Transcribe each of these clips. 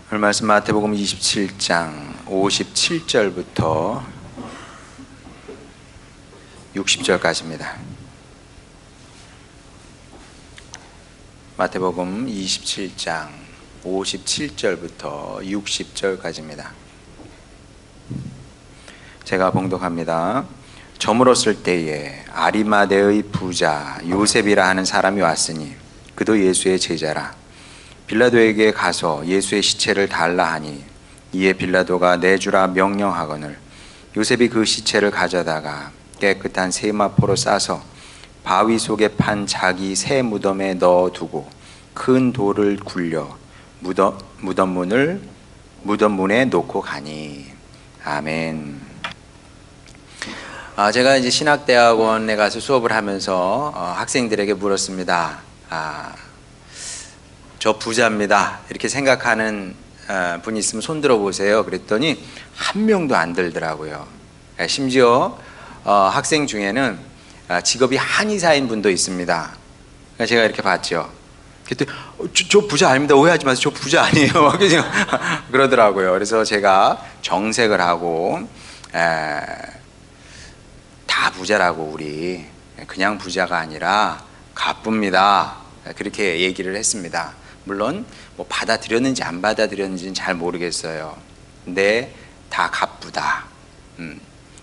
오늘 말씀 마태복음 27장 57절부터 60절까지입니다. 마태복음 27장 57절부터 60절까지입니다. 제가 봉독합니다. 저물었을 때에 아리마대의 부자 요셉이라 하는 사람이 왔으니 그도 예수의 제자라. 빌라도에게 가서 예수의 시체를 달라 하니 이에 빌라도가 내주라 명령하거늘 요셉이 그 시체를 가져다가 깨끗한 세마포로 싸서 바위 속에 판 자기 새 무덤에 넣어두고 큰 돌을 굴려 무덤문에 놓고 가니. 아멘. 제가 이제 신학대학원에 가서 수업을 하면서 학생들에게 물었습니다. 저 부자입니다. 이렇게 생각하는 분이 있으면 손 들어보세요. 그랬더니 한 명도 안 들더라고요. 심지어 학생 중에는 직업이 한의사인 분도 있습니다. 제가 이렇게 봤죠. 그랬더니 저 부자 아닙니다. 오해하지 마세요. 저 부자 아니에요. 그러더라고요. 그래서 제가 정색을 하고 다 부자라고, 우리 그냥 부자가 아니라 가쁩니다. 그렇게 얘기를 했습니다. 물론 뭐 받아들였는지 안 받아들였는지는 잘 모르겠어요. 근데 다 가쁘다.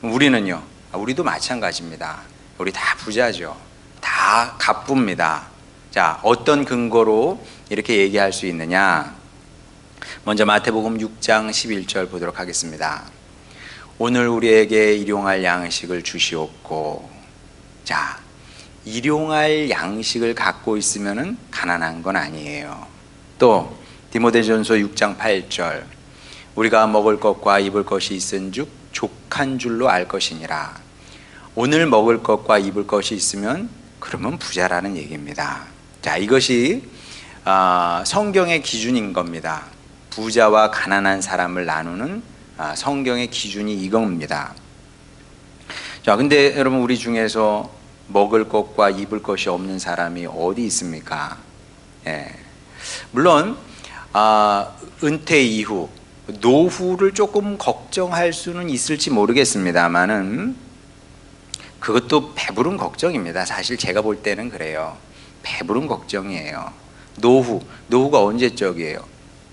우리는요, 우리도 마찬가지입니다. 우리 다 부자죠. 다 가쁩니다. 자, 어떤 근거로 이렇게 얘기할 수 있느냐? 먼저 마태복음 6장 11절 보도록 하겠습니다. 오늘 우리에게 일용할 양식을 주시옵고. 자, 일용할 양식을 갖고 있으면 가난한 건 아니에요. 또 디모데전서 6장 8절 우리가 먹을 것과 입을 것이 있은즉 족한 줄로 알 것이니라. 오늘 먹을 것과 입을 것이 있으면 그러면 부자라는 얘기입니다. 자, 이것이 성경의 기준인 겁니다. 부자와 가난한 사람을 나누는 성경의 기준이 이겁니다. 자, 근데 여러분, 우리 중에서 먹을 것과 입을 것이 없는 사람이 어디 있습니까? 물론 은퇴 이후 노후를 조금 걱정할 수는 있을지 모르겠습니다만은 그것도 배부른 걱정입니다. 사실 제가 볼 때는 그래요. 배부른 걱정이에요. 노후가 언제적이에요?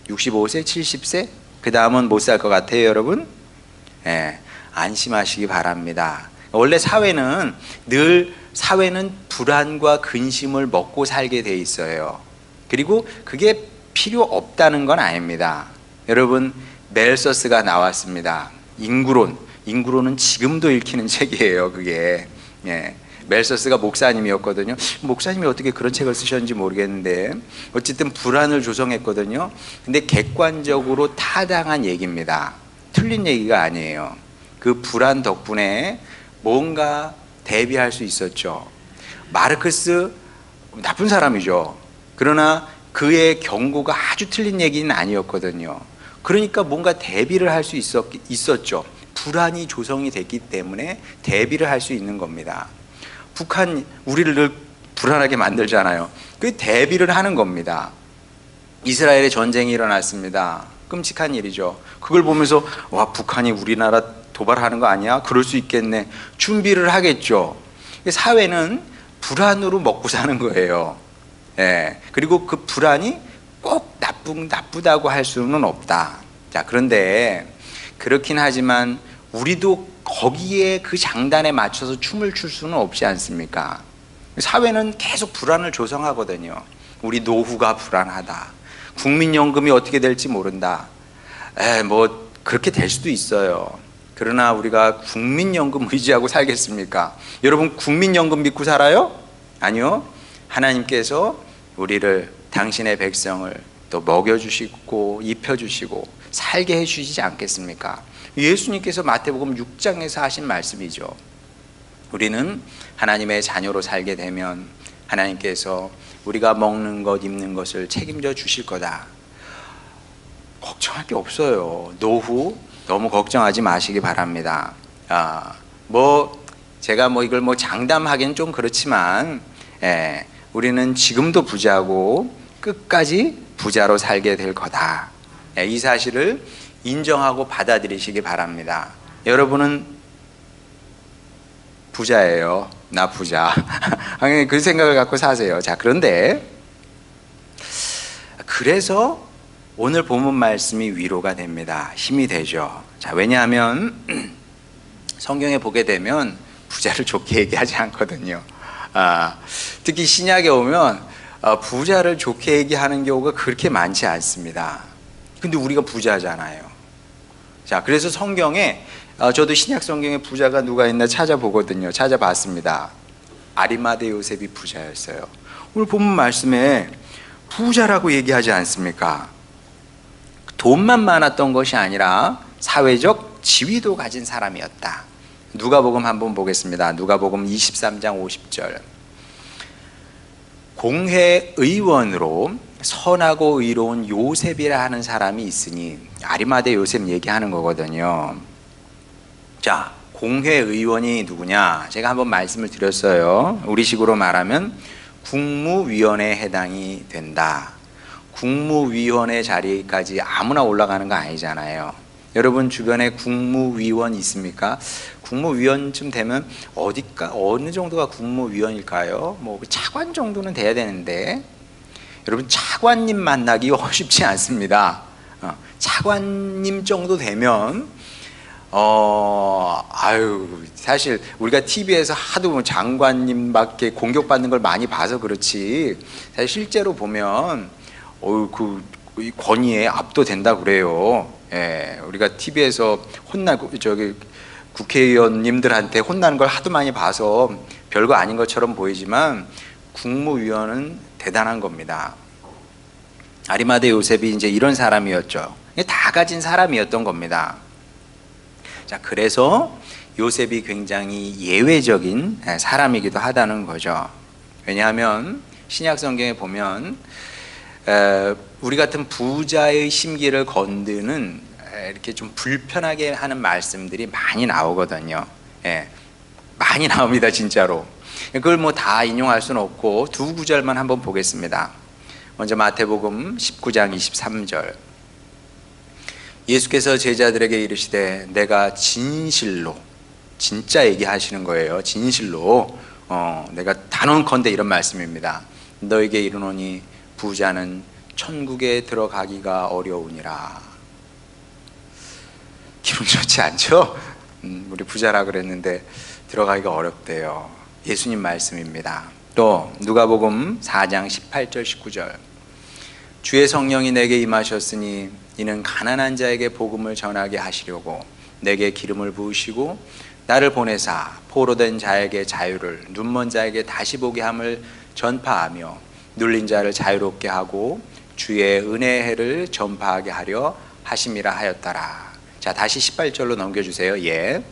65세, 70세? 그 다음은 못 살 것 같아요, 여러분? 안심하시기 바랍니다. 원래 사회는 불안과 근심을 먹고 살게 돼 있어요. 그리고 그게 필요 없다는 건 아닙니다. 여러분, 멜서스가 나왔습니다. 인구론은 지금도 읽히는 책이에요. 그게 멜서스가 목사님이었거든요. 목사님이 어떻게 그런 책을 쓰셨는지 모르겠는데 어쨌든 불안을 조성했거든요. 근데 객관적으로 타당한 얘기입니다. 틀린 얘기가 아니에요. 그 불안 덕분에 뭔가 대비할 수 있었죠. 마르크스 나쁜 사람이죠. 그러나 그의 경고가 아주 틀린 얘기는 아니었거든요. 그러니까 뭔가 대비를 할 수 있었죠. 불안이 조성이 됐기 때문에 대비를 할 수 있는 겁니다. 북한 우리를 늘 불안하게 만들잖아요. 그 대비를 하는 겁니다. 이스라엘에 전쟁이 일어났습니다. 끔찍한 일이죠. 그걸 보면서 와, 북한이 우리나라 도발하는 거 아니야? 그럴 수 있겠네. 준비를 하겠죠. 사회는 불안으로 먹고 사는 거예요. 그리고 그 불안이 꼭 나쁘다고 할 수는 없다. 자, 그런데 그렇긴 하지만 우리도 거기에 그 장단에 맞춰서 춤을 출 수는 없지 않습니까? 사회는 계속 불안을 조성하거든요. 우리 노후가 불안하다. 국민연금이 어떻게 될지 모른다. 뭐 그렇게 될 수도 있어요. 그러나 우리가 국민연금 의지하고 살겠습니까? 여러분, 국민연금 믿고 살아요? 아니요. 하나님께서 우리를, 당신의 백성을 또 먹여주시고 입혀주시고 살게 해주시지 않겠습니까? 예수님께서 마태복음 6장에서 하신 말씀이죠. 우리는 하나님의 자녀로 살게 되면 하나님께서 우리가 먹는 것, 입는 것을 책임져 주실 거다. 걱정할 게 없어요. 노후 너무 걱정하지 마시기 바랍니다. 제가 이걸 장담하기는 좀 그렇지만, 우리는 지금도 부자고 끝까지 부자로 살게 될 거다. 이 사실을 인정하고 받아들이시기 바랍니다. 여러분은 부자예요. 나 부자. 그 생각을 갖고 사세요. 자, 그런데 그래서 오늘 본문 말씀이 위로가 됩니다. 힘이 되죠. 자, 왜냐하면 성경에 보게 되면 부자를 좋게 얘기하지 않거든요. 특히 신약에 오면 부자를 좋게 얘기하는 경우가 그렇게 많지 않습니다. 근데 우리가 부자잖아요. 자, 그래서 성경에 저도 신약 성경에 부자가 누가 있나 찾아보거든요. 찾아봤습니다. 아리마대 요셉이 부자였어요. 오늘 본문 말씀에 부자라고 얘기하지 않습니까? 돈만 많았던 것이 아니라 사회적 지위도 가진 사람이었다. 누가복음 한번 보겠습니다. 누가복음 23장 50절. 공회의원으로 선하고 의로운 요셉이라 하는 사람이 있으니, 아리마대 요셉 얘기하는 거거든요. 자, 공회의원이 누구냐? 제가 한번 말씀을 드렸어요. 우리식으로 말하면 국무위원회에 해당이 된다. 국무위원회 자리까지 아무나 올라가는 거 아니잖아요. 여러분 주변에 국무위원 있습니까? 국무위원쯤 되면 어느 정도가 국무위원일까요? 뭐 차관 정도는 돼야 되는데, 여러분 차관님 만나기 쉽지 않습니다. 차관님 정도 되면 사실 우리가 TV에서 하도 장관님밖에 공격받는 걸 많이 봐서 그렇지, 사실 실제로 보면 그 권위에 압도된다 그래요. 예, 우리가 TV에서 국회의원님들한테 혼나는 걸 하도 많이 봐서 별거 아닌 것처럼 보이지만 국무위원은 대단한 겁니다. 아리마대 요셉이 이제 이런 사람이었죠. 다 가진 사람이었던 겁니다. 자, 그래서 요셉이 굉장히 예외적인 사람이기도 하다는 거죠. 왜냐하면 신약 성경에 보면 우리 같은 부자의 심기를 건드는 이렇게 좀 불편하게 하는 말씀들이 많이 나오거든요. 예, 많이 나옵니다, 진짜로. 그걸 뭐 다 인용할 수는 없고 두 구절만 한번 보겠습니다. 먼저 마태복음 19장 23절. 예수께서 제자들에게 이르시되 내가 진실로, 진짜 얘기하시는 거예요. 진실로 내가 단언컨대 이런 말씀입니다. 너에게 이르노니 부자는 천국에 들어가기가 어려우니라. 기분 좋지 않죠? 우리 부자라 그랬는데 들어가기가 어렵대요. 예수님 말씀입니다. 또 누가복음 4장 18절 19절. 주의 성령이 내게 임하셨으니 이는 가난한 자에게 복음을 전하게 하시려고 내게 기름을 부으시고 나를 보내사 포로된 자에게 자유를, 눈먼 자에게 다시 보게 함을 전파하며 눌린 자를 자유롭게 하고 주의 은혜의 해를 전파하게 하려 하심이라 하였더라. 자, 다시 18절로 넘겨주세요. 예.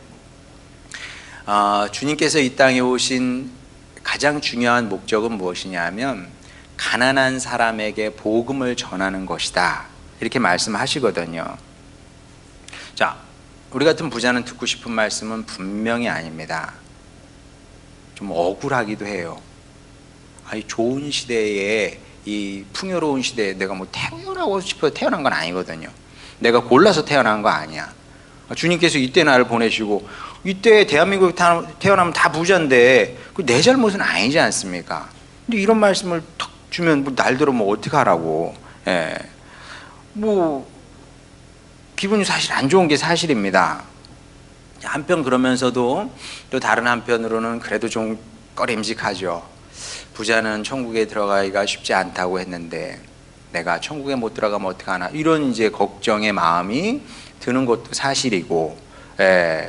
주님께서 이 땅에 오신 가장 중요한 목적은 무엇이냐 하면 가난한 사람에게 복음을 전하는 것이다, 이렇게 말씀하시거든요. 자, 우리 같은 부자는 듣고 싶은 말씀은 분명히 아닙니다. 좀 억울하기도 해요. 아니, 좋은 시대에, 이 풍요로운 시대에 내가 뭐 태어나고 싶어서 태어난 건 아니거든요. 내가 골라서 태어난 거 아니야. 주님께서 이때 나를 보내시고, 이때 대한민국에 태어나면 다 부자인데 그 내 잘못은 아니지 않습니까? 근데 이런 말씀을 탁 주면 뭐 날들어 뭐 어떻게 하라고. 예. 뭐 기분이 사실 안 좋은 게 사실입니다. 한편 그러면서도 또 다른 한편으로는 그래도 좀 꺼림직하죠. 부자는 천국에 들어가기가 쉽지 않다고 했는데 내가 천국에 못 들어가면 어떡하나, 이런 이제 걱정의 마음이 드는 것도 사실이고,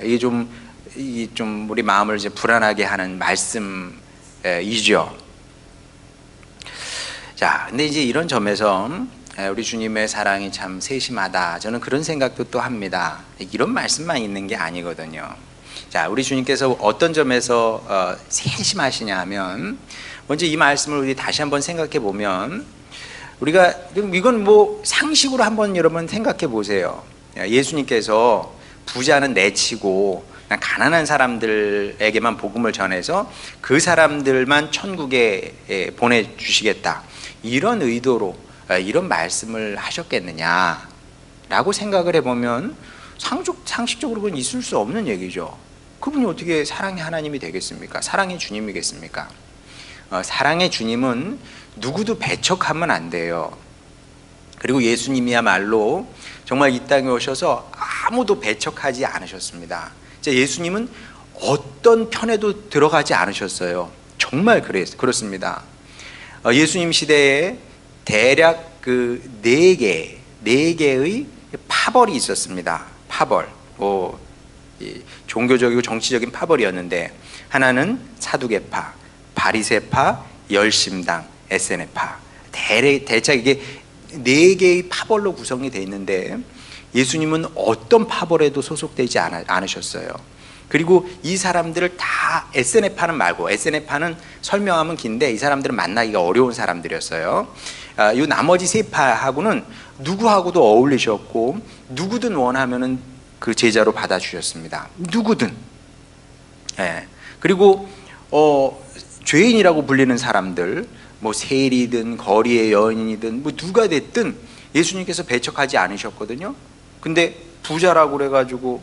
이게 좀 우리 마음을 이제 불안하게 하는 말씀이죠. 자, 근데 이제 이런 점에서 우리 주님의 사랑이 참 세심하다, 저는 그런 생각도 또 합니다. 이런 말씀만 있는 게 아니거든요. 자, 우리 주님께서 어떤 점에서 세심하시냐 하면, 먼저 이 말씀을 우리 다시 한번 생각해 보면, 우리가 이건 뭐 상식으로 한번 여러분 생각해 보세요. 예수님께서 부자는 내치고 가난한 사람들에게만 복음을 전해서 그 사람들만 천국에 보내주시겠다, 이런 의도로 이런 말씀을 하셨겠느냐? 라고 생각을 해보면 상식적으로 그건 있을 수 없는 얘기죠. 그분이 어떻게 사랑의 하나님이 되겠습니까? 사랑의 주님이겠습니까? 사랑의 주님은 누구도 배척하면 안 돼요. 그리고 예수님이야말로 정말 이 땅에 오셔서 아무도 배척하지 않으셨습니다. 예수님은 어떤 편에도 들어가지 않으셨어요. 정말 그렇습니다. 예수님 시대에 대략 그 네 개의 파벌이 있었습니다. 파벌, 종교적이고 정치적인 파벌이었는데, 하나는 사두개파, 바리새파, 열심당, 에세네파. 대략 이게 네 개의 파벌로 구성이 되어 있는데, 예수님은 어떤 파벌에도 소속되지 않으셨어요. 그리고 이 사람들을 다, 에세네파는 말고, 에세네파는 설명하면 긴데 이 사람들은 만나기가 어려운 사람들이었어요. 이 나머지 세 파하고는 누구하고도 어울리셨고, 누구든 원하면은 그 제자로 받아주셨습니다. 누구든. 그리고 죄인이라고 불리는 사람들, 뭐 세리든 거리의 여인이든 뭐 누가 됐든 예수님께서 배척하지 않으셨거든요. 근데 부자라고 그래가지고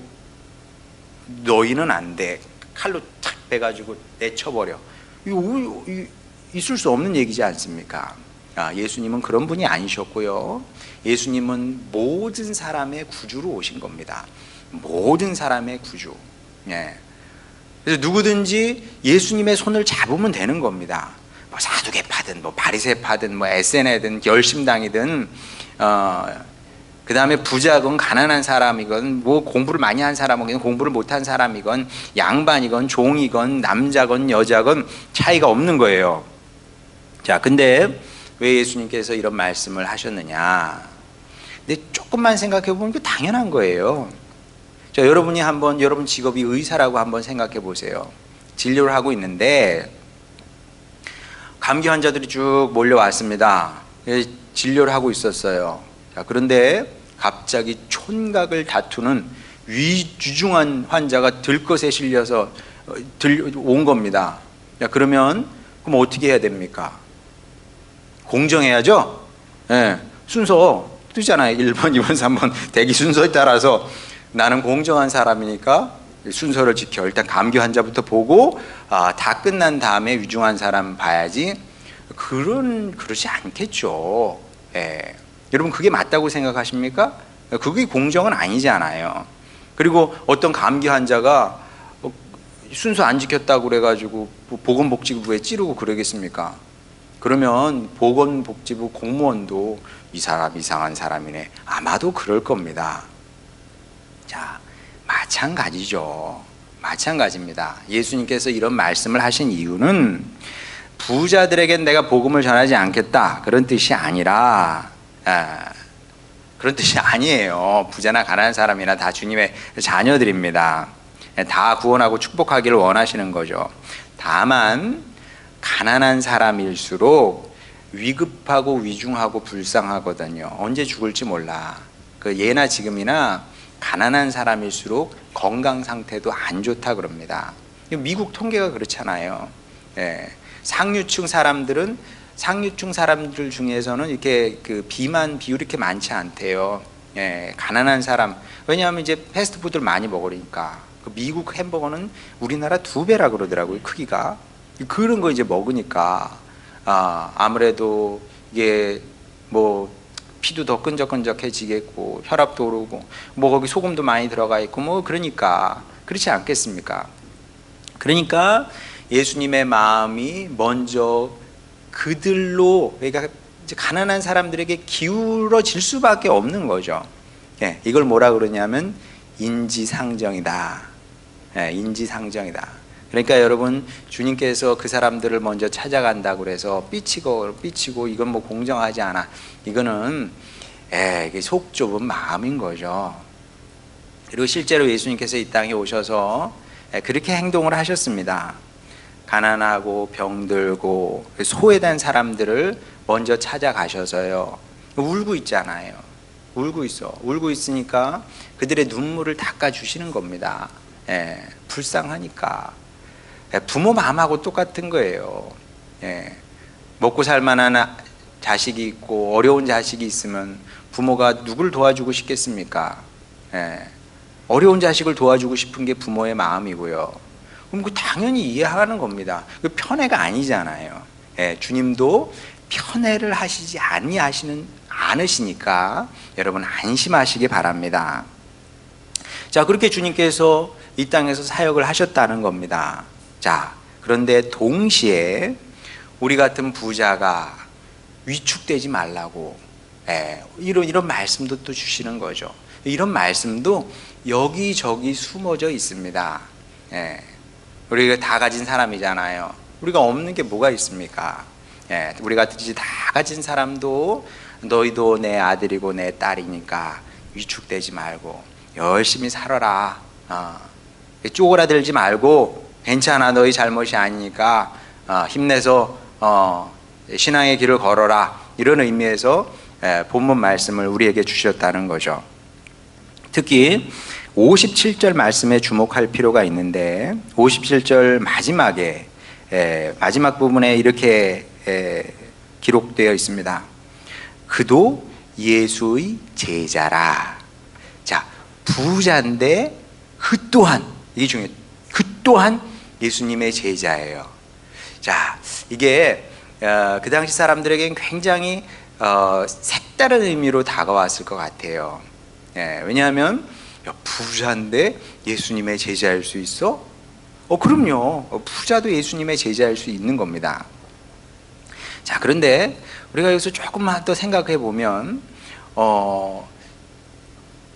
너희는 안 돼, 칼로 탁 빼가지고 내쳐버려. 이거 있을 수 없는 얘기지 않습니까? 예수님은 그런 분이 아니셨고요. 예수님은 모든 사람의 구주로 오신 겁니다. 모든 사람의 구주. 그래서 누구든지 예수님의 손을 잡으면 되는 겁니다. 뭐 사두개파든 뭐 바리새파든 뭐 에세네든 열심당이든 그 다음에 부자건 가난한 사람이건 뭐 공부를 많이 한 사람이건 공부를 못한 사람이건 양반이건 종이건 남자건 여자건 차이가 없는 거예요. 자, 근데 왜 예수님께서 이런 말씀을 하셨느냐? 근데 조금만 생각해 보면 그 당연한 거예요. 자, 여러분이 한번 여러분 직업이 의사라고 한번 생각해 보세요. 진료를 하고 있는데 감기 환자들이 쭉 몰려왔습니다. 진료를 하고 있었어요. 자, 그런데 갑자기 촌각을 다투는 위중한 환자가 들것에 실려서 온 겁니다. 자, 그러면 그럼 어떻게 해야 됩니까? 공정해야죠. 순서 뜨잖아요. 1번, 2번, 3번 대기 순서에 따라서 나는 공정한 사람이니까 순서를 지켜. 일단 감기 환자부터 보고 다 끝난 다음에 위중한 사람 봐야지. 그러지 않겠죠. 여러분, 그게 맞다고 생각하십니까? 그게 공정은 아니잖아요. 그리고 어떤 감기 환자가 순서 안 지켰다고 그래가지고 보건복지부에 찌르고 그러겠습니까? 그러면 보건복지부 공무원도 이 사람 이상한 사람이네, 아마도 그럴 겁니다. 자, 마찬가지죠. 마찬가지입니다. 예수님께서 이런 말씀을 하신 이유는 부자들에겐 내가 복음을 전하지 않겠다, 그런 뜻이 아니라, 그런 뜻이 아니에요. 부자나 가난한 사람이나 다 주님의 자녀들입니다. 다 구원하고 축복하기를 원하시는 거죠. 다만 가난한 사람일수록 위급하고 위중하고 불쌍하거든요. 언제 죽을지 몰라. 그 예나 지금이나 가난한 사람일수록 건강 상태도 안 좋다 그럽니다. 미국 통계가 그렇잖아요. 상류층 사람들 중에서는 이렇게 그 비만 비율이 이렇게 많지 않대요. 가난한 사람, 왜냐하면 이제 패스트푸드를 많이 먹으니까. 그 미국 햄버거는 우리나라 2배라 그러더라고요, 크기가. 그런 거 이제 먹으니까 아무래도 이게 뭐 피도 더 끈적끈적해지겠고 혈압도 오르고 뭐 거기 소금도 많이 들어가 있고 뭐 그러니까 그렇지 않겠습니까? 그러니까 예수님의 마음이 먼저 그들로, 그러니까 이제 가난한 사람들에게 기울어질 수밖에 없는 거죠. 이걸 뭐라 그러냐면 인지상정이다. 인지상정이다. 그러니까 여러분, 주님께서 그 사람들을 먼저 찾아간다고 그래서 삐치고 이건 뭐 공정하지 않아, 이거는 이게 속 좁은 마음인 거죠. 그리고 실제로 예수님께서 이 땅에 오셔서 그렇게 행동을 하셨습니다. 가난하고 병들고 소외된 사람들을 먼저 찾아가셔서요, 울고 있잖아요. 울고 있으니까 그들의 눈물을 닦아주시는 겁니다. 불쌍하니까. 부모 마음하고 똑같은 거예요. 먹고 살만한 자식이 있고 어려운 자식이 있으면 부모가 누굴 도와주고 싶겠습니까? 예. 어려운 자식을 도와주고 싶은 게 부모의 마음이고요. 그럼 그 당연히 이해하는 겁니다. 그 편애가 아니잖아요. 예. 주님도 편애를 하시지 않으시니까 여러분 안심하시기 바랍니다. 자, 그렇게 주님께서 이 땅에서 사역을 하셨다는 겁니다. 자, 그런데 동시에 우리 같은 부자가 위축되지 말라고 이런 말씀도 또 주시는 거죠. 이런 말씀도 여기저기 숨어져 있습니다. 우리가 다 가진 사람이잖아요. 우리가 없는 게 뭐가 있습니까? 우리 같이 다 가진 사람도 너희도 내 아들이고 내 딸이니까 위축되지 말고 열심히 살아라. 쪼그라들지 말고 괜찮아, 너희 잘못이 아니니까 힘내서 신앙의 길을 걸어라. 이런 의미에서 본문 말씀을 우리에게 주셨다는 거죠. 특히 57절 말씀에 주목할 필요가 있는데 57절 마지막에 마지막 부분에 이렇게 기록되어 있습니다. 그도 예수의 제자라. 자, 부자인데 그 또한, 이게 중요해요. 그 또한 예수님의 제자예요. 자, 이게 그 당시 사람들에게는 굉장히 색다른 의미로 다가왔을 것 같아요. 왜냐하면 부자인데 예수님의 제자일 수 있어? 그럼요. 부자도 예수님의 제자일 수 있는 겁니다. 자, 그런데 우리가 여기서 조금만 더 생각해 보면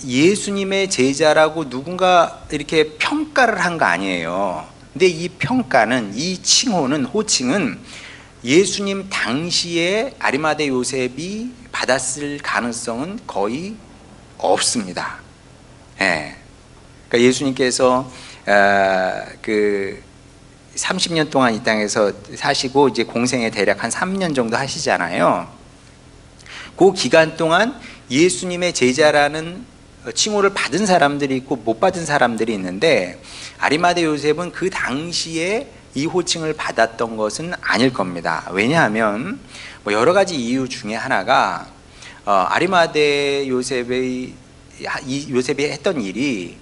예수님의 제자라고 누군가 이렇게 평가를 한 거 아니에요. 근데 이 평가는, 이 칭호는, 호칭은 예수님 당시에 아리마대 요셉이 받았을 가능성은 거의 없습니다. 그러니까 예수님께서 그 30년 동안 이 땅에서 사시고 이제 공생에 대략 한 3년 정도 하시잖아요. 그 기간 동안 예수님의 제자라는 칭호를 받은 사람들이 있고 못 받은 사람들이 있는데 아리마대 요셉은 그 당시에 이 호칭을 받았던 것은 아닐 겁니다. 왜냐하면 뭐 여러 가지 이유 중에 하나가 아리마대 요셉이 했던 일이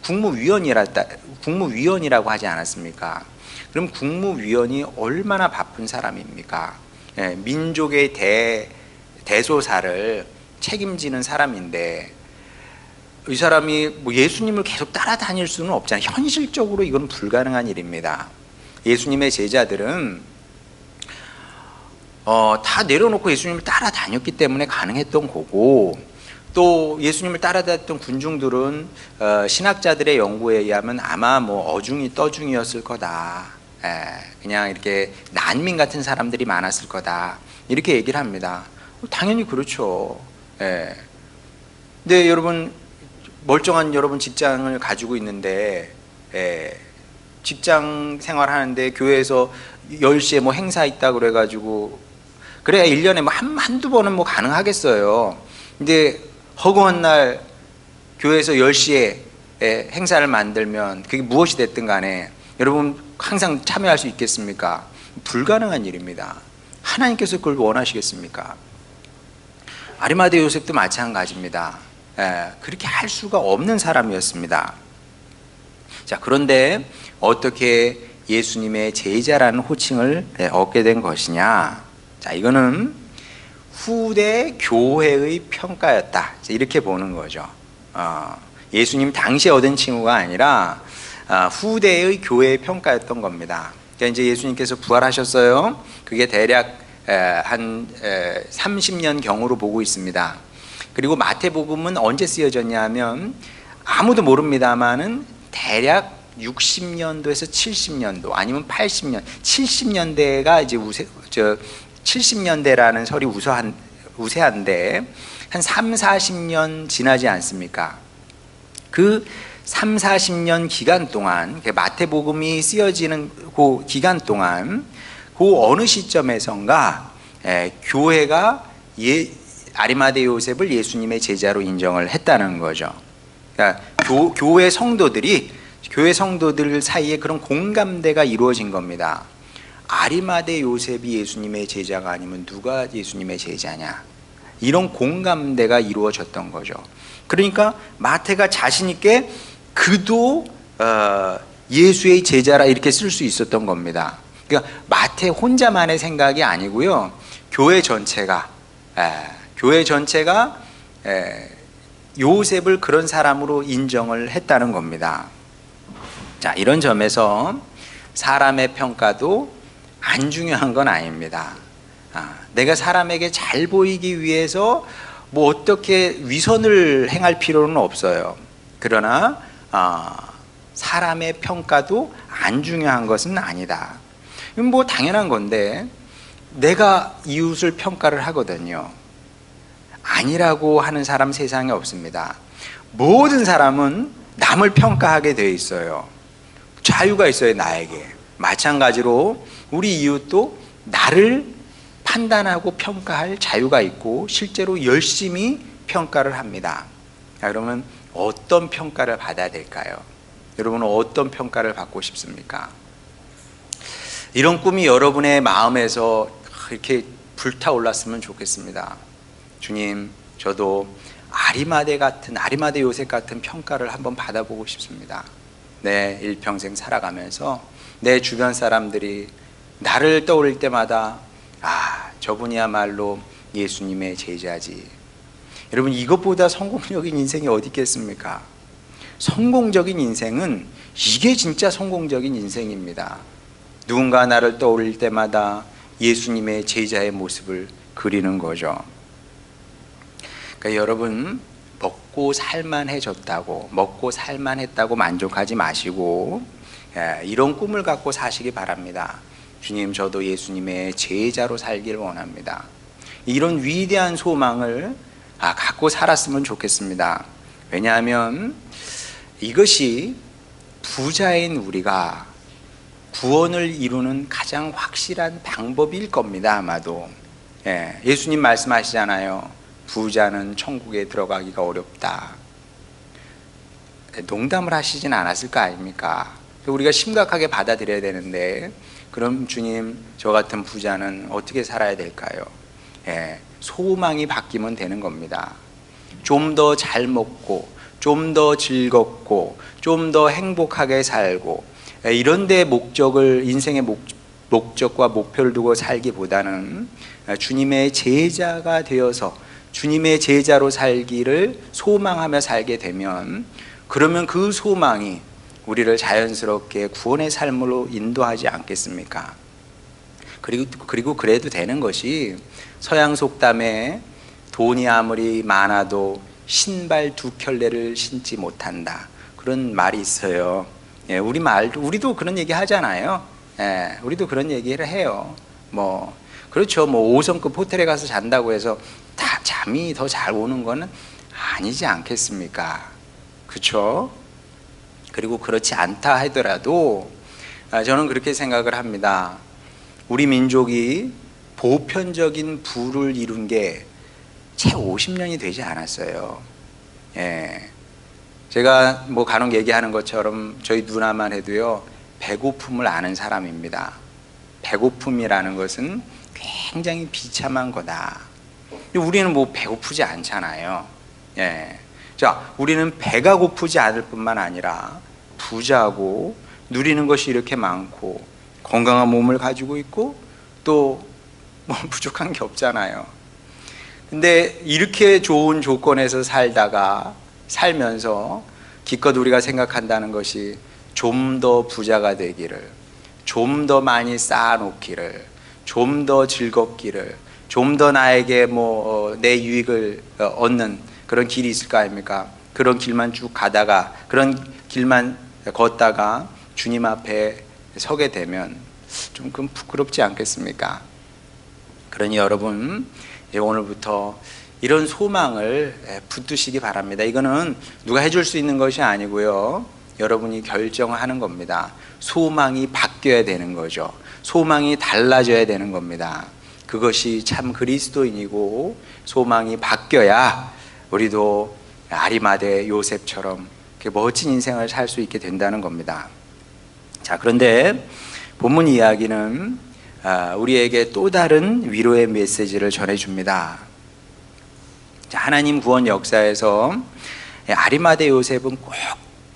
국무위원이라고 하지 않았습니까? 그럼 국무위원이 얼마나 바쁜 사람입니까? 민족의 대소사를 책임지는 사람인데 이 사람이 뭐 예수님을 계속 따라다닐 수는 없잖아요. 현실적으로 이건 불가능한 일입니다. 예수님의 제자들은 다 내려놓고 예수님을 따라다녔기 때문에 가능했던 거고, 또 예수님을 따라다녔던 군중들은 신학자들의 연구에 의하면 아마 뭐 어중이 떠중이었을 거다. 그냥 이렇게 난민 같은 사람들이 많았을 거다. 이렇게 얘기를 합니다. 당연히 그렇죠. 근데 여러분, 멀쩡한 여러분 직장을 가지고 있는데 직장 생활하는데 교회에서 10시에 뭐 행사 있다 그래가지고 그래야 1년에 뭐 한두 번은 뭐 가능하겠어요. 근데 허구한 날 교회에서 10시에 행사를 만들면 그게 무엇이 됐든 간에 여러분 항상 참여할 수 있겠습니까? 불가능한 일입니다. 하나님께서 그걸 원하시겠습니까? 아리마대 요셉도 마찬가지입니다. 그렇게 할 수가 없는 사람이었습니다. 자, 그런데 어떻게 예수님의 제자라는 호칭을 얻게 된 것이냐? 자, 이거는 후대 교회의 평가였다. 이렇게 보는 거죠. 예수님 당시에 얻은 칭호가 아니라 후대의 교회의 평가였던 겁니다. 그러니까 이제 예수님께서 부활하셨어요. 그게 대략 한 30년 경으로 보고 있습니다. 그리고 마태복음은 언제 쓰여졌냐 하면 아무도 모릅니다만은 대략 60년도에서 70년도 아니면 80년, 70년대가 이제 70년대라는 설이 우세한데 한 3, 40년 지나지 않습니까? 그 3, 40년 기간 동안, 마태복음이 쓰여지는 그 기간 동안 그 어느 시점에선가 교회가 아리마대 요셉을 예수님의 제자로 인정을 했다는 거죠. 그러니까 교회 성도들 사이에 그런 공감대가 이루어진 겁니다. 아리마대 요셉이 예수님의 제자가 아니면 누가 예수님의 제자냐, 이런 공감대가 이루어졌던 거죠. 그러니까 마태가 자신 있게 그도 예수의 제자라 이렇게 쓸 수 있었던 겁니다. 그러니까 마태 혼자만의 생각이 아니고요, 교회 전체가 요셉을 그런 사람으로 인정을 했다는 겁니다. 자, 이런 점에서 사람의 평가도 안 중요한 건 아닙니다. 내가 사람에게 잘 보이기 위해서 뭐 어떻게 위선을 행할 필요는 없어요. 그러나 사람의 평가도 안 중요한 것은 아니다. 이건 뭐 당연한 건데, 내가 이웃을 평가를 하거든요. 아니라고 하는 사람 세상에 없습니다. 모든 사람은 남을 평가하게 되어 있어요. 자유가 있어요, 나에게. 마찬가지로 우리 이웃도 나를 판단하고 평가할 자유가 있고 실제로 열심히 평가를 합니다. 자, 그러면 어떤 평가를 받아야 될까요? 여러분은 어떤 평가를 받고 싶습니까? 이런 꿈이 여러분의 마음에서 이렇게 불타올랐으면 좋겠습니다. 주님, 저도 아리마대 요셉 같은 평가를 한번 받아보고 싶습니다. 내 일평생 살아가면서 내 주변 사람들이 나를 떠올릴 때마다 저분이야말로 예수님의 제자지. 여러분, 이것보다 성공적인 인생이 어디 있겠습니까? 성공적인 인생은 이게 진짜 성공적인 인생입니다. 누군가 나를 떠올릴 때마다 예수님의 제자의 모습을 그리는 거죠. 그러니까 여러분, 먹고 살만했다고 만족하지 마시고 이런 꿈을 갖고 사시기 바랍니다. 주님, 저도 예수님의 제자로 살기를 원합니다. 이런 위대한 소망을 갖고 살았으면 좋겠습니다. 왜냐하면 이것이 부자인 우리가 구원을 이루는 가장 확실한 방법일 겁니다. 아마도 예수님 말씀하시잖아요. 부자는 천국에 들어가기가 어렵다. 농담을 하시진 않았을 거 아닙니까? 우리가 심각하게 받아들여야 되는데, 그럼 주님, 저 같은 부자는 어떻게 살아야 될까요? 소망이 바뀌면 되는 겁니다. 좀 더 잘 먹고, 좀 더 즐겁고, 좀 더 행복하게 살고, 이런 데 인생의 목적과 목표를 두고 살기보다는 주님의 제자가 되어서 주님의 제자로 살기를 소망하며 살게 되면, 그러면 그 소망이 우리를 자연스럽게 구원의 삶으로 인도하지 않겠습니까? 그리고 그래도 되는 것이, 서양 속담에 돈이 아무리 많아도 신발 2켤레를 신지 못한다, 그런 말이 있어요. 우리도 그런 얘기 하잖아요. 우리도 그런 얘기를 해요. 그렇죠. 5성급 호텔에 가서 잔다고 해서 다 잠이 더 잘 오는 거는 아니지 않겠습니까? 그렇죠? 그리고 그렇지 않다 하더라도 저는 그렇게 생각을 합니다. 우리 민족이 보편적인 부를 이룬 게 채 50년이 되지 않았어요. 제가 간혹 얘기하는 것처럼 저희 누나만 해도요, 배고픔을 아는 사람입니다. 배고픔이라는 것은 굉장히 비참한 거다. 우리는 배고프지 않잖아요. 자, 우리는 배가 고프지 않을 뿐만 아니라 부자고 누리는 것이 이렇게 많고 건강한 몸을 가지고 있고 또 부족한 게 없잖아요. 근데 이렇게 좋은 조건에서 살면서 기껏 우리가 생각한다는 것이 좀 더 부자가 되기를, 좀 더 많이 쌓아놓기를, 좀 더 즐겁기를, 좀 더 나에게 내 유익을 얻는 그런 길이 있을 거 아닙니까? 그런 길만 쭉 가다가, 그런 길만 걷다가 주님 앞에 서게 되면 좀 그건 부끄럽지 않겠습니까? 그러니 여러분, 오늘부터 이런 소망을 붙드시기 바랍니다. 이거는 누가 해줄 수 있는 것이 아니고요, 여러분이 결정하는 겁니다. 소망이 바뀌어야 되는 거죠. 소망이 달라져야 되는 겁니다. 그것이 참 그리스도인이고, 소망이 바뀌어야 우리도 아리마대 요셉처럼 멋진 인생을 살 수 있게 된다는 겁니다. 자, 그런데 본문 이야기는 우리에게 또 다른 위로의 메시지를 전해줍니다. 하나님 구원 역사에서 아리마대 요셉은 꼭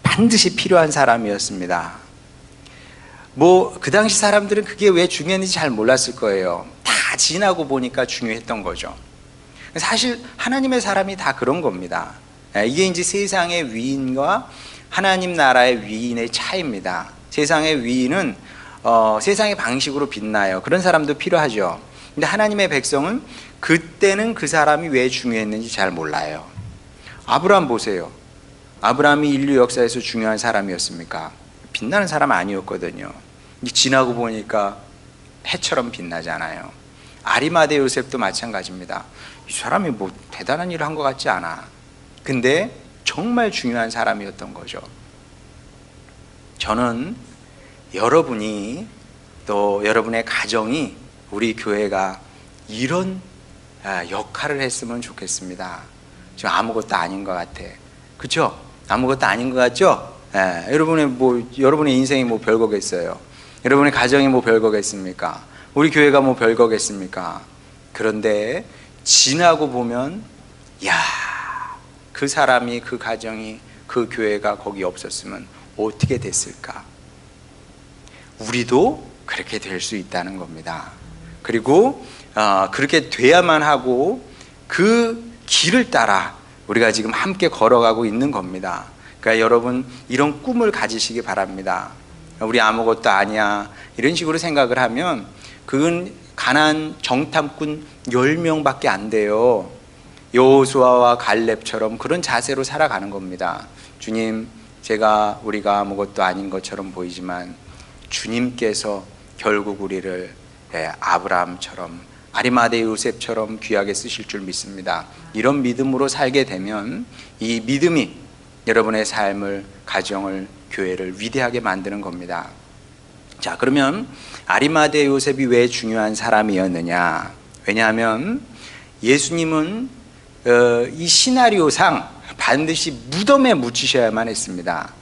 반드시 필요한 사람이었습니다. 그 당시 사람들은 그게 왜 중요했는지 잘 몰랐을 거예요. 다 지나고 보니까 중요했던 거죠. 사실 하나님의 사람이 다 그런 겁니다. 이게 이제 세상의 위인과 하나님 나라의 위인의 차이입니다. 세상의 위인은 세상의 방식으로 빛나요. 그런 사람도 필요하죠. 근데 하나님의 백성은 그때는 그 사람이 왜 중요했는지 잘 몰라요. 아브라함 보세요. 아브라함이 인류 역사에서 중요한 사람이었습니까? 빛나는 사람 아니었거든요. 지나고 보니까 해처럼 빛나잖아요. 아리마대 요셉도 마찬가지입니다. 이 사람이 뭐 대단한 일을 한 것 같지 않아. 근데 정말 중요한 사람이었던 거죠. 저는 여러분이 또 여러분의 가정이 우리 교회가 이런 역할을 했으면 좋겠습니다. 지금 아무것도 아닌 것 같아. 그렇죠? 아무것도 아닌 것 같죠? 여러분의 인생이 뭐 별거겠어요? 여러분의 가정이 뭐 별거겠습니까? 우리 교회가 뭐 별거겠습니까? 그런데 지나고 보면 그 사람이, 그 가정이, 그 교회가 거기 없었으면 어떻게 됐을까? 우리도 그렇게 될 수 있다는 겁니다. 그리고 그렇게 돼야만 하고 그 길을 따라 우리가 지금 함께 걸어가고 있는 겁니다. 그러니까 여러분 이런 꿈을 가지시기 바랍니다. 우리 아무것도 아니야 이런 식으로 생각을 하면 그건 가나안 정탐꾼 10명밖에 안 돼요. 여호수아와 갈렙처럼 그런 자세로 살아가는 겁니다. 주님, 우리가 아무것도 아닌 것처럼 보이지만 주님께서 결국 우리를 아브라함처럼 아리마대 요셉처럼 귀하게 쓰실 줄 믿습니다. 이런 믿음으로 살게 되면 이 믿음이 여러분의 삶을, 가정을, 교회를 위대하게 만드는 겁니다. 자, 그러면 아리마대 요셉이 왜 중요한 사람이었느냐? 왜냐하면 예수님은 이 시나리오상 반드시 무덤에 묻히셔야만 했습니다.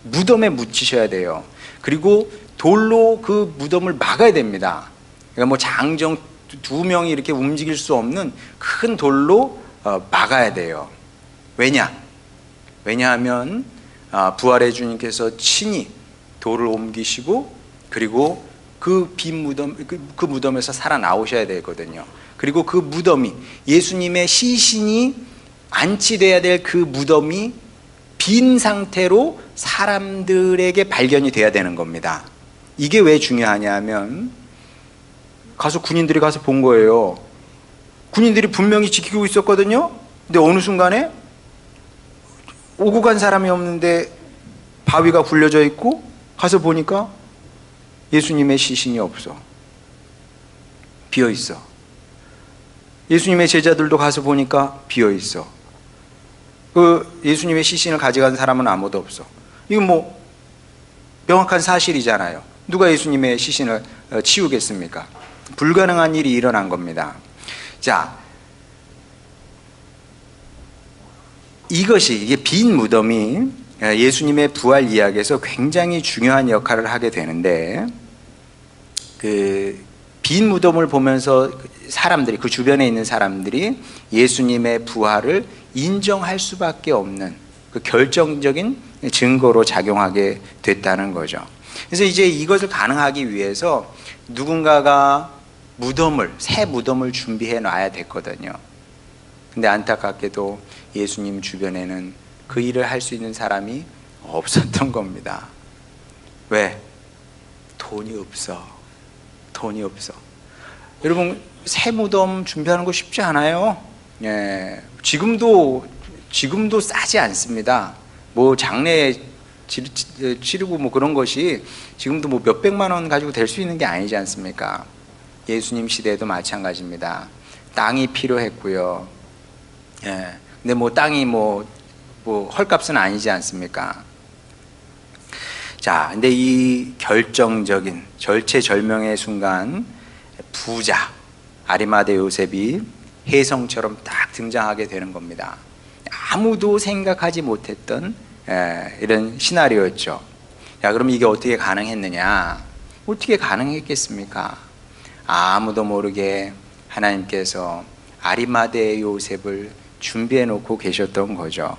무덤에 묻히셔야 돼요. 그리고 돌로 그 무덤을 막아야 됩니다. 그러니까 뭐 장정 2명이 이렇게 움직일 수 없는 큰 돌로 막아야 돼요. 왜냐하면 부활의 주님께서 친히 돌을 옮기시고 그리고 그 빈 무덤, 그 무덤에서 살아나오셔야 되거든요. 그리고 그 무덤이, 예수님의 시신이 안치돼야 될 그 무덤이 빈 상태로 사람들에게 발견이 돼야 되는 겁니다. 이게 왜 중요하냐면 군인들이 가서 본 거예요. 군인들이 분명히 지키고 있었거든요. 근데 어느 순간에 오고 간 사람이 없는데 바위가 굴려져 있고 가서 보니까 예수님의 시신이 없어. 비어 있어. 예수님의 제자들도 가서 보니까 비어 있어. 그 예수님의 시신을 가져간 사람은 아무도 없어. 이건 뭐 명확한 사실이잖아요. 누가 예수님의 시신을 치우겠습니까? 불가능한 일이 일어난 겁니다. 자, 이게 빈 무덤이 예수님의 부활 이야기에서 굉장히 중요한 역할을 하게 되는데, 그 빈 무덤을 보면서 사람들이, 그 주변에 있는 사람들이 예수님의 부활을 인정할 수밖에 없는 그 결정적인 증거로 작용하게 됐다는 거죠. 그래서 이제 이것을 가능하기 위해서 누군가가 새 무덤을 준비해 놔야 됐거든요. 근데 안타깝게도 예수님 주변에는 그 일을 할 수 있는 사람이 없었던 겁니다. 왜? 돈이 없어. 여러분, 새 무덤 준비하는 거 쉽지 않아요. 예, 지금도 싸지 않습니다. 뭐 장례 치르고 뭐 그런 것이 지금도 뭐 몇백만 원 가지고 될 수 있는 게 아니지 않습니까? 예수님 시대에도 마찬가지입니다. 땅이 필요했고요. 예, 근데 뭐 땅이 뭐 헐값은 아니지 않습니까? 자, 근데 이 결정적인 절체절명의 순간 부자 아리마대 요셉이 혜성처럼 딱 등장하게 되는 겁니다. 아무도 생각하지 못했던 이런 시나리오였죠. 자, 그럼 이게 어떻게 가능했느냐? 어떻게 가능했겠습니까? 아무도 모르게 하나님께서 아리마대의 요셉을 준비해 놓고 계셨던 거죠.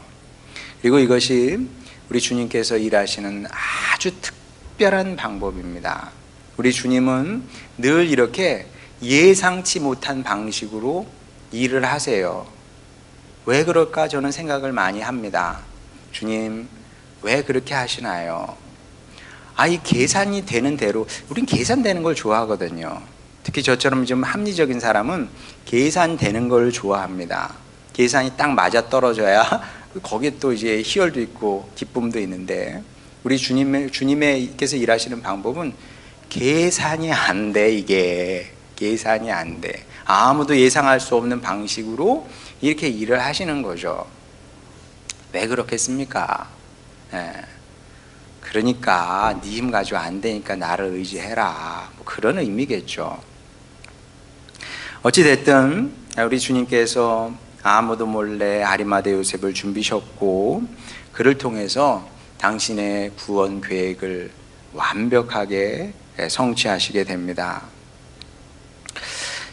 그리고 이것이 우리 주님께서 일하시는 아주 특별한 방법입니다. 우리 주님은 늘 이렇게 예상치 못한 방식으로 일을 하세요. 왜 그럴까 저는 생각을 많이 합니다. 주님 왜 그렇게 하시나요? 이 계산이 되는 대로, 우린 계산되는 걸 좋아하거든요. 특히 저처럼 좀 합리적인 사람은 계산되는 걸 좋아합니다. 계산이 딱 맞아 떨어져야 거기에 또 이제 희열도 있고 기쁨도 있는데, 우리 주님께서 일하시는 방법은 계산이 안 돼. 이게 계산이 안 돼. 아무도 예상할 수 없는 방식으로 이렇게 일을 하시는 거죠. 왜 그렇겠습니까? 그러니까 네 힘 가지고 안 되니까 나를 의지해라, 뭐 그런 의미겠죠. 어찌됐든 우리 주님께서 아무도 몰래 아리마대 요셉을 준비셨고, 그를 통해서 당신의 구원 계획을 완벽하게 성취하시게 됩니다.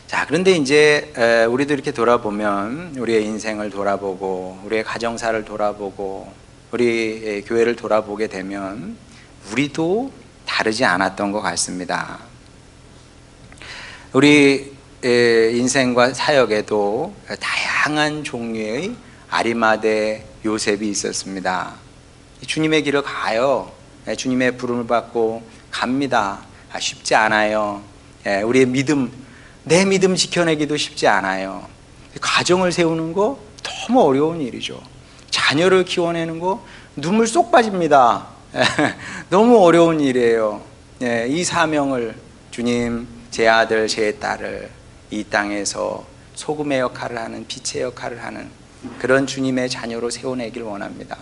자, 그런데 이제 우리도 이렇게 돌아보면, 우리의 인생을 돌아보고 우리의 가정사를 돌아보고 우리 교회를 돌아보게 되면 우리도 다르지 않았던 것 같습니다. 우리 인생과 사역에도 다양한 종류의 아리마대 요셉이 있었습니다. 주님의 길을 가요. 주님의 부름을 받고 갑니다. 쉽지 않아요. 우리의 믿음, 내 믿음 지켜내기도 쉽지 않아요. 가정을 세우는 거 너무 어려운 일이죠. 자녀를 키워내는 거 눈물 쏙 빠집니다. 너무 어려운 일이에요. 이 사명을, 주님, 제 아들, 제 딸을 이 땅에서 소금의 역할을 하는, 빛의 역할을 하는 그런 주님의 자녀로 세워내길 원합니다.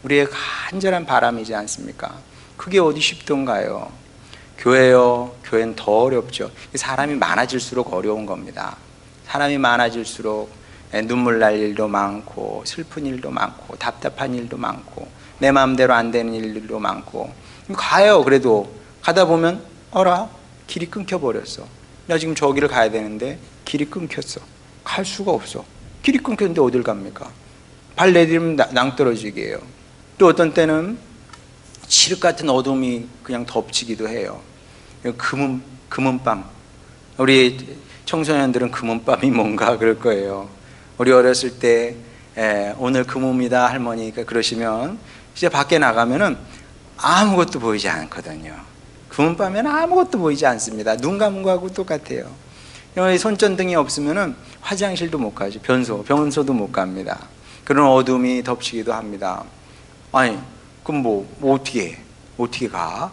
우리의 간절한 바람이지 않습니까? 그게 어디 쉽던가요? 교회요, 교회는 더 어렵죠. 사람이 많아질수록 어려운 겁니다. 사람이 많아질수록 눈물 날 일도 많고, 슬픈 일도 많고, 답답한 일도 많고, 내 마음대로 안 되는 일도 많고. 가요. 그래도 가다 보면 어라, 길이 끊겨버렸어. 나 지금 저기를 가야 되는데 길이 끊겼어. 갈 수가 없어. 길이 끊겼는데 어딜 갑니까? 발 내디디면 낭떠러지게 해요. 또 어떤 때는 칠흑 같은 어둠이 그냥 덮치기도 해요. 금은밤. 우리 청소년들은 금은밤이 뭔가 그럴 거예요. 우리 어렸을 때 오늘 금음이다 할머니가 그러시면 이제 밖에 나가면은 아무것도 보이지 않거든요. 금은밤에는 아무것도 보이지 않습니다. 눈 감은 거하고 똑같아요. 손전등이 없으면은 화장실도 못 가죠. 병원소도 못 갑니다. 그런 어둠이 덮치기도 합니다. 아니, 그럼 뭐 어떻게 가?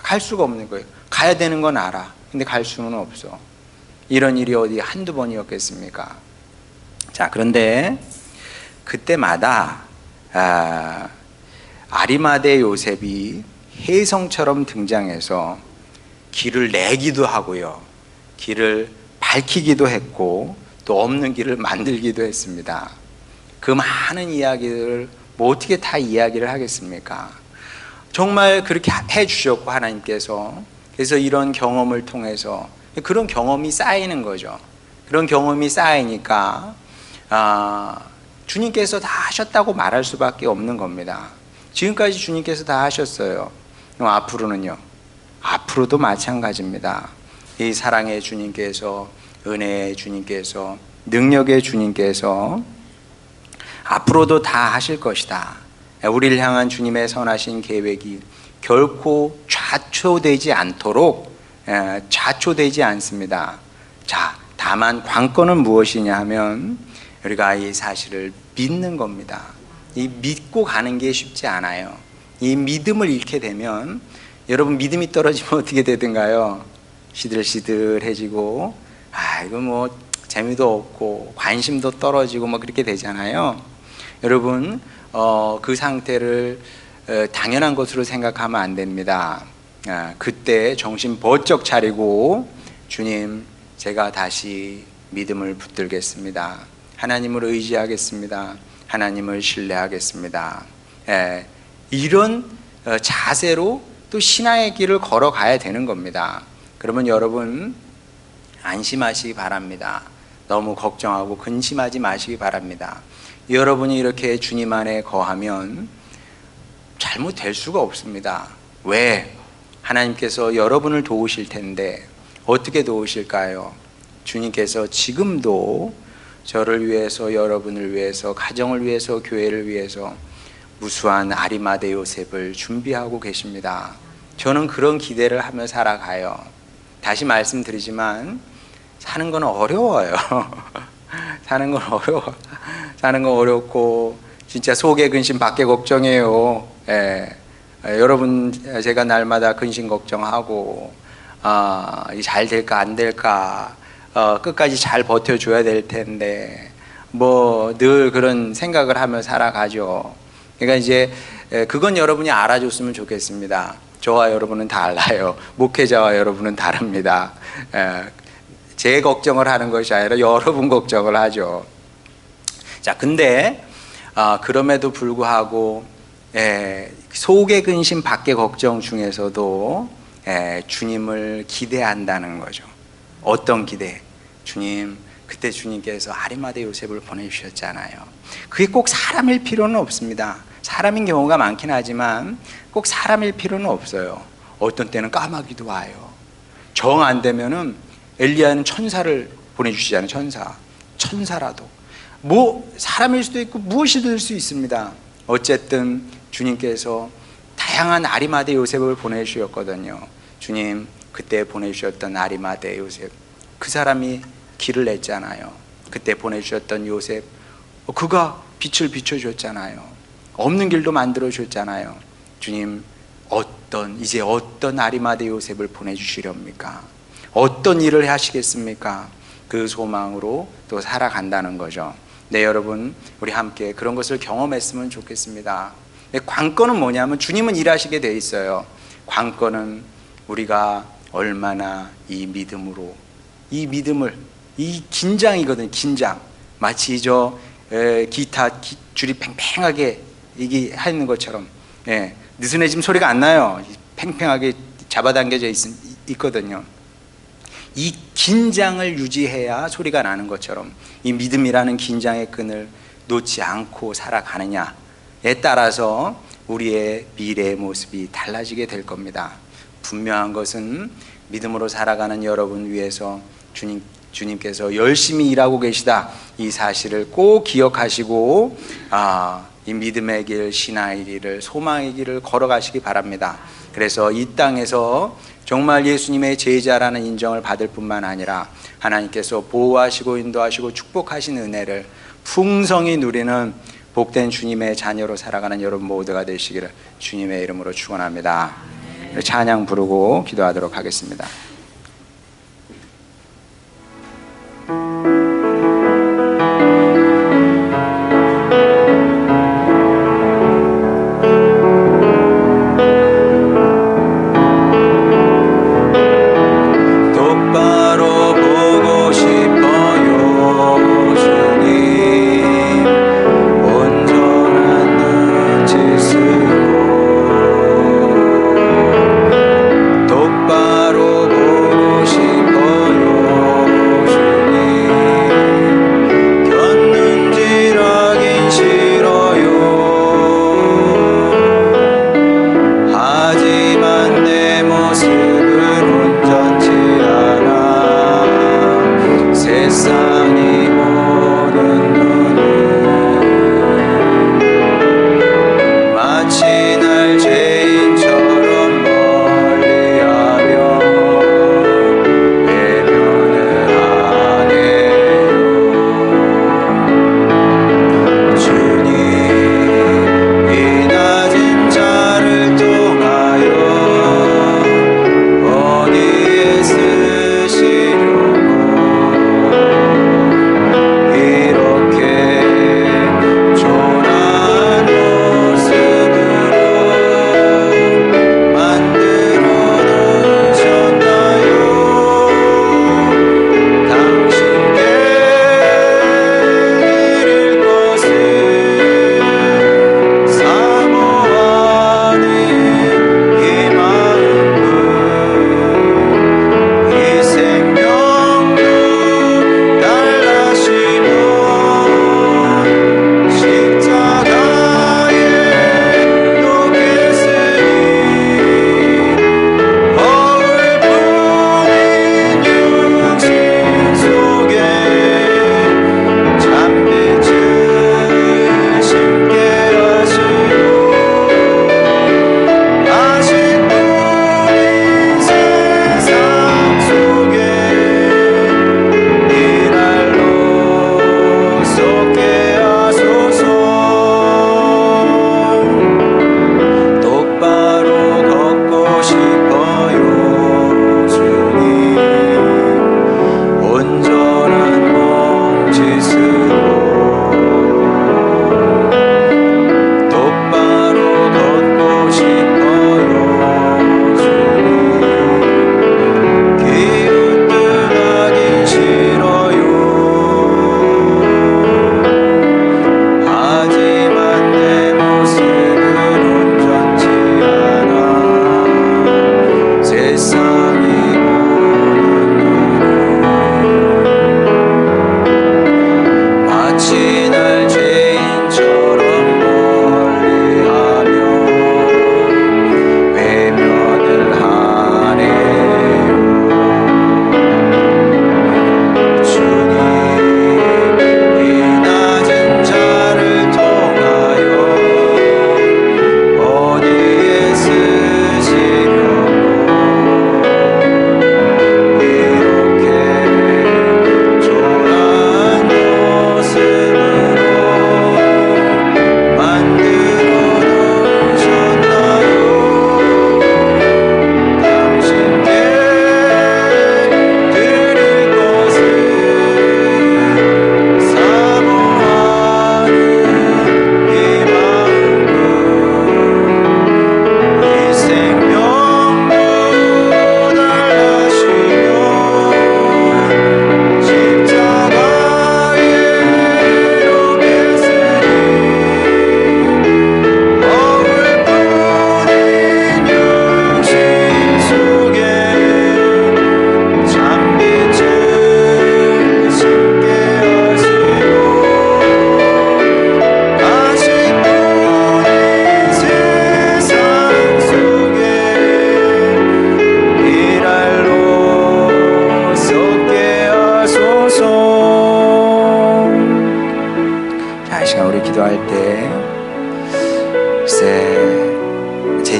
갈 수가 없는 거예요. 가야 되는 건 알아. 근데 갈 수는 없어. 이런 일이 어디 한두 번이었겠습니까? 자, 그런데 그때마다 아리마대 요셉이 혜성처럼 등장해서 길을 내기도 하고요, 길을 밝히기도 했고, 또 없는 길을 만들기도 했습니다. 그 많은 이야기들을 뭐 어떻게 다 이야기를 하겠습니까? 정말 그렇게 해주셨고, 하나님께서. 그래서 이런 경험을 통해서 그런 경험이 쌓이는 거죠. 그런 경험이 쌓이니까 주님께서 다 하셨다고 말할 수밖에 없는 겁니다. 지금까지 주님께서 다 하셨어요. 앞으로는요? 앞으로도 마찬가지입니다. 이 사랑의 주님께서, 은혜의 주님께서, 능력의 주님께서 앞으로도 다 하실 것이다. 우리를 향한 주님의 선하신 계획이 결코 좌초되지 않도록, 좌초되지 않습니다. 자, 다만 관건은 무엇이냐 하면 우리가 이 사실을 믿는 겁니다. 이 믿고 가는 게 쉽지 않아요. 이 믿음을 잃게 되면, 여러분 믿음이 떨어지면 어떻게 되든가요? 시들시들해지고, 이거 뭐 재미도 없고 관심도 떨어지고 뭐 그렇게 되잖아요. 여러분 그 상태를 당연한 것으로 생각하면 안 됩니다. 그때 정신 번쩍 차리고, 주님, 제가 다시 믿음을 붙들겠습니다. 하나님을 의지하겠습니다. 하나님을 신뢰하겠습니다. 이런 자세로 또 신앙의 길을 걸어가야 되는 겁니다. 그러면 여러분, 안심하시기 바랍니다. 너무 걱정하고 근심하지 마시기 바랍니다. 여러분이 이렇게 주님 안에 거하면 잘못될 수가 없습니다. 왜? 하나님께서 여러분을 도우실 텐데 어떻게 도우실까요? 주님께서 지금도 저를 위해서, 여러분을 위해서, 가정을 위해서, 교회를 위해서 무수한 아리마대 요셉을 준비하고 계십니다. 저는 그런 기대를 하며 살아가요. 다시 말씀드리지만 사는 건 어려워요. 사는 건 어려워. 사는 건 어렵고 진짜 속에 근심 밖에 걱정해요. 예. 여러분, 제가 날마다 근심 걱정하고 잘 될까 안 될까, 끝까지 잘 버텨줘야 될 텐데 뭐 늘 그런 생각을 하며 살아가죠. 그러니까 이제 그건 여러분이 알아줬으면 좋겠습니다. 저와 여러분은 달라요. 목회자와 여러분은 다릅니다. 제 걱정을 하는 것이 아니라 여러분 걱정을 하죠. 자, 근데 그럼에도 불구하고 속의 근심 밖의 걱정 중에서도 주님을 기대한다는 거죠. 어떤 기대? 주님, 그때 주님께서 아리마대 요셉을 보내주셨잖아요. 그게 꼭 사람일 필요는 없습니다. 사람인 경우가 많긴 하지만 꼭 사람일 필요는 없어요. 어떤 때는 까마귀도 와요. 정 안 되면은 엘리야는 천사를 보내주시잖아요. 천사라도 뭐 사람일 수도 있고 무엇이 될 수 있습니다. 어쨌든 주님께서 다양한 아리마대 요셉을 보내주셨거든요. 주님 그때 보내주셨던 아리마대 요셉, 그 사람이 길을 냈잖아요. 그때 보내주셨던 요셉, 그가 빛을 비춰줬잖아요. 없는 길도 만들어줬잖아요. 주님 이제 어떤 아리마대 요셉을 보내주시렵니까? 어떤 일을 하시겠습니까? 그 소망으로 또 살아간다는 거죠. 네, 여러분, 우리 함께 그런 것을 경험했으면 좋겠습니다. 관건은 뭐냐면 주님은 일하시게 돼 있어요. 관건은 우리가 얼마나 이 믿음으로, 이 긴장이거든요. 긴장. 마치 기타 줄이 팽팽하게 이게 하는 것처럼, 느슨해지면 소리가 안 나요. 팽팽하게 잡아당겨져 있거든요. 이 긴장을 유지해야 소리가 나는 것처럼 이 믿음이라는 긴장의 끈을 놓지 않고 살아가느냐에 따라서 우리의 미래의 모습이 달라지게 될 겁니다. 분명한 것은 믿음으로 살아가는 여러분 위해서 주님께서 열심히 일하고 계시다, 이 사실을 꼭 기억하시고 이 믿음의 길, 신앙의 길을, 소망의 길을 걸어가시기 바랍니다. 그래서 이 땅에서 정말 예수님의 제자라는 인정을 받을 뿐만 아니라 하나님께서 보호하시고 인도하시고 축복하신 은혜를 풍성히 누리는 복된 주님의 자녀로 살아가는 여러분 모두가 되시기를 주님의 이름으로 축원합니다. 찬양 부르고 기도하도록 하겠습니다. 똑바로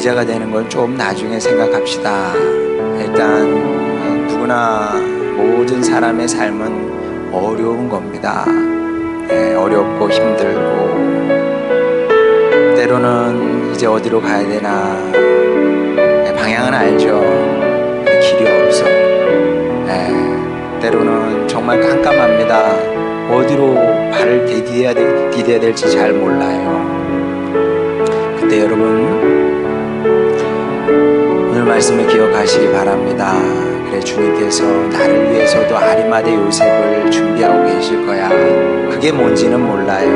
제자가 되는 건 좀 나중에 생각합시다. 일단 누구나 모든 사람의 삶은 어려운 겁니다. 어렵고 힘들고 때로는 이제 어디로 가야 되나 방향은 알죠. 길이 없어. 때로는 정말 깜깜합니다. 어디로 발을 디뎌야 될지 잘 몰라요. 그때 여러분 오늘 말씀을 기억하시기 바랍니다. 그래, 주님께서 나를 위해서도 아리마대 요셉을 준비하고 계실 거야. 그게 뭔지는 몰라요.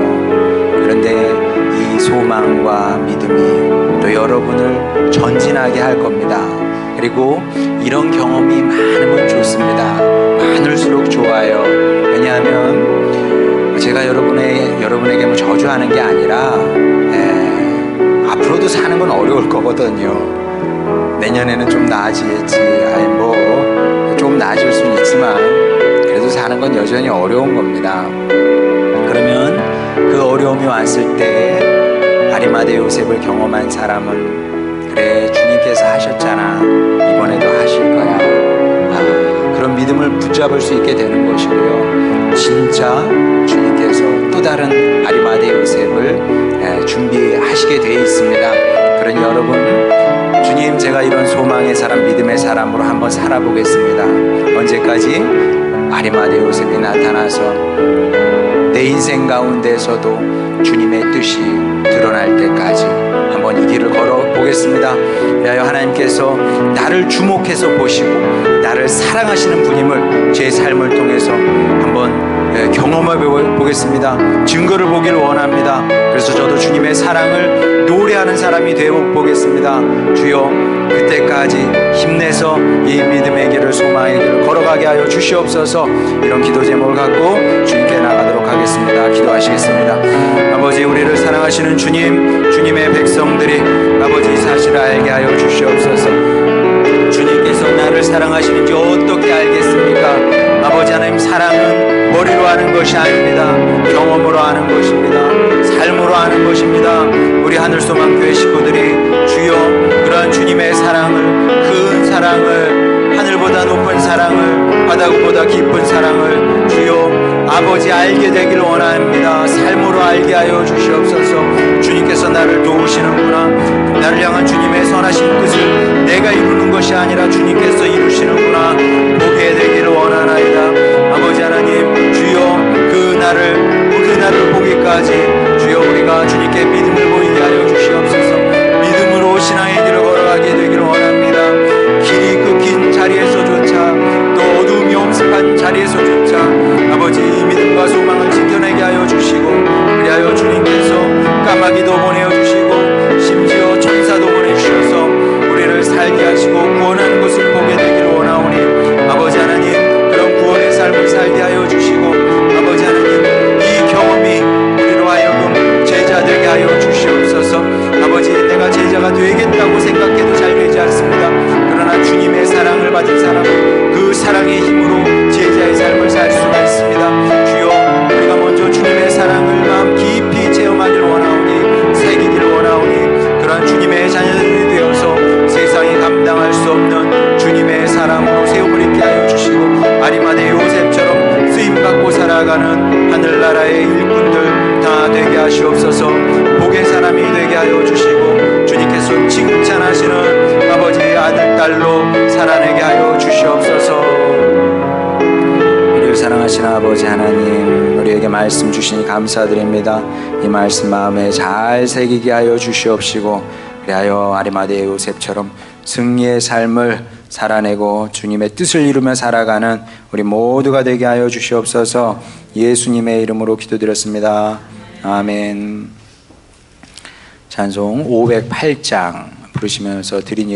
그런데 이 소망과 믿음이 또 여러분을 전진하게 할 겁니다. 그리고 이런 경험이 많으면 좋습니다. 많을수록 좋아요. 왜냐하면 제가 여러분에게 뭐 저주하는 게 아니라 앞으로도 사는 건 어려울 거거든요. 내년에는 좀 나아지겠지. 좀 나아질 수는 있지만 그래도 사는 건 여전히 어려운 겁니다. 그러면 그 어려움이 왔을 때 아리마대 요셉을 경험한 사람은 그래, 주님께서 하셨잖아. 이번에도 하실 거야. 그런 믿음을 붙잡을 수 있게 되는 것이고요. 진짜 주님께서 또 다른 아리마대 요셉을 준비하시게 되어 있습니다. 그러니 여러분, 주님, 제가 이런 소망의 사람, 믿음의 사람으로 한번 살아보겠습니다. 언제까지? 아리마대 요셉이 나타나서 내 인생 가운데서도 주님의 뜻이 드러날 때까지 한번 이 길을 걸어보겠습니다. 그리하여 하나님께서 나를 주목해서 보시고 나를 사랑하시는 분임을 제 삶을 통해서 한번 경험해 보겠습니다. 증거를 보기를 원합니다. 그래서 저도 주님의 사랑을 노래하는 사람이 되어 보겠습니다. 주여, 그때까지 힘내서 이 믿음의 길을, 소망의 길을 걸어가게 하여 주시옵소서. 이런 기도 제목을 갖고 주님께 나가도록 하겠습니다. 기도하시겠습니다. 아버지, 우리를 사랑하시는 주님, 주님의 백성들이 아버지 사실을 알게 하여 주시옵소서. 주님께서 나를 사랑하시는지 어떻게 알겠습니까? 아버지 하나님, 사랑은 머리로 하는 것이 아닙니다. 경험으로 하는 것입니다. 삶으로 하는 것입니다. 우리 하늘소망교회 식구들이 주여, 그러한 주님의 사랑을, 큰 사랑을, 하늘보다 높은 사랑을, 바다보다 깊은 사랑을 주여 아버지 알게 되기를 원합니다. 삶으로 알게 하여 주시옵소서. 주님께서 나를 도우시는구나. 나를 향한 주님의 선하신 뜻을 내가 이루는 것이 아니라 주님께서 이루시는구나. 보게 되기를 원하나이다. 아버지 하나님, 주여 그 날을 보기까지 주여 우리가 주님께 믿음을 보이게 하여 주시옵소서. 믿음으로 신앙의 길을 걸어가게 되기를 원합니다. 길이 끊긴 자리에서조차, 또 어두움이 엄습한 자리에서조차 아버지 이 믿음과 소망을 지켜내게 하여 주시고, 그리하여 주님께서 까마귀도 보내어주시고 심지어 천사도 보내주셔서 우리를 살게 하시고 구원하는 것을 보게 되기를 원하오니, 아버지 하나님, 그런 구원의 삶을 살게 하여 주시고, 아버지 하나님, 이 경험이 우리로 하여금 제자 되게 하여 주시옵소서. 아버지, 내가 제자가 되겠다고 생각해도 잘 되지 않습니다. 그러나 주님의 사랑을 받은 사람은 그 사랑의 힘으로 제자의 삶을 살 수가 있습니다. 주여, 우리가 먼저 주님의 사랑을 마음 깊이 체험하기를 원하오니, 새기기를 원하오니, 그러한 주님의 자녀들이 되어서 세상이 감당할 수 없는 주님의 사랑으로 세움을 입게 하여 주시고, 아리마대 요셉처럼 쓰임받고 살아가는 하늘나라의 일꾼들 다 되게 하시옵소서. 복의 사람이 되게 하여 주시고, 주님께서 칭찬하시는 아버지 아들 딸로 살아내게 하여 주시옵소서. 우리를 사랑하시는 아버지 하나님, 우리에게 말씀 주시니 감사드립니다. 이 말씀 마음에 잘 새기게 하여 주시옵시고, 그리하여 아리마대 요셉처럼 승리의 삶을 살아내고 주님의 뜻을 이루며 살아가는 우리 모두가 되게 하여 주시옵소서. 예수님의 이름으로 기도드렸습니다. 아멘. 찬송 508장 부르시면서 드린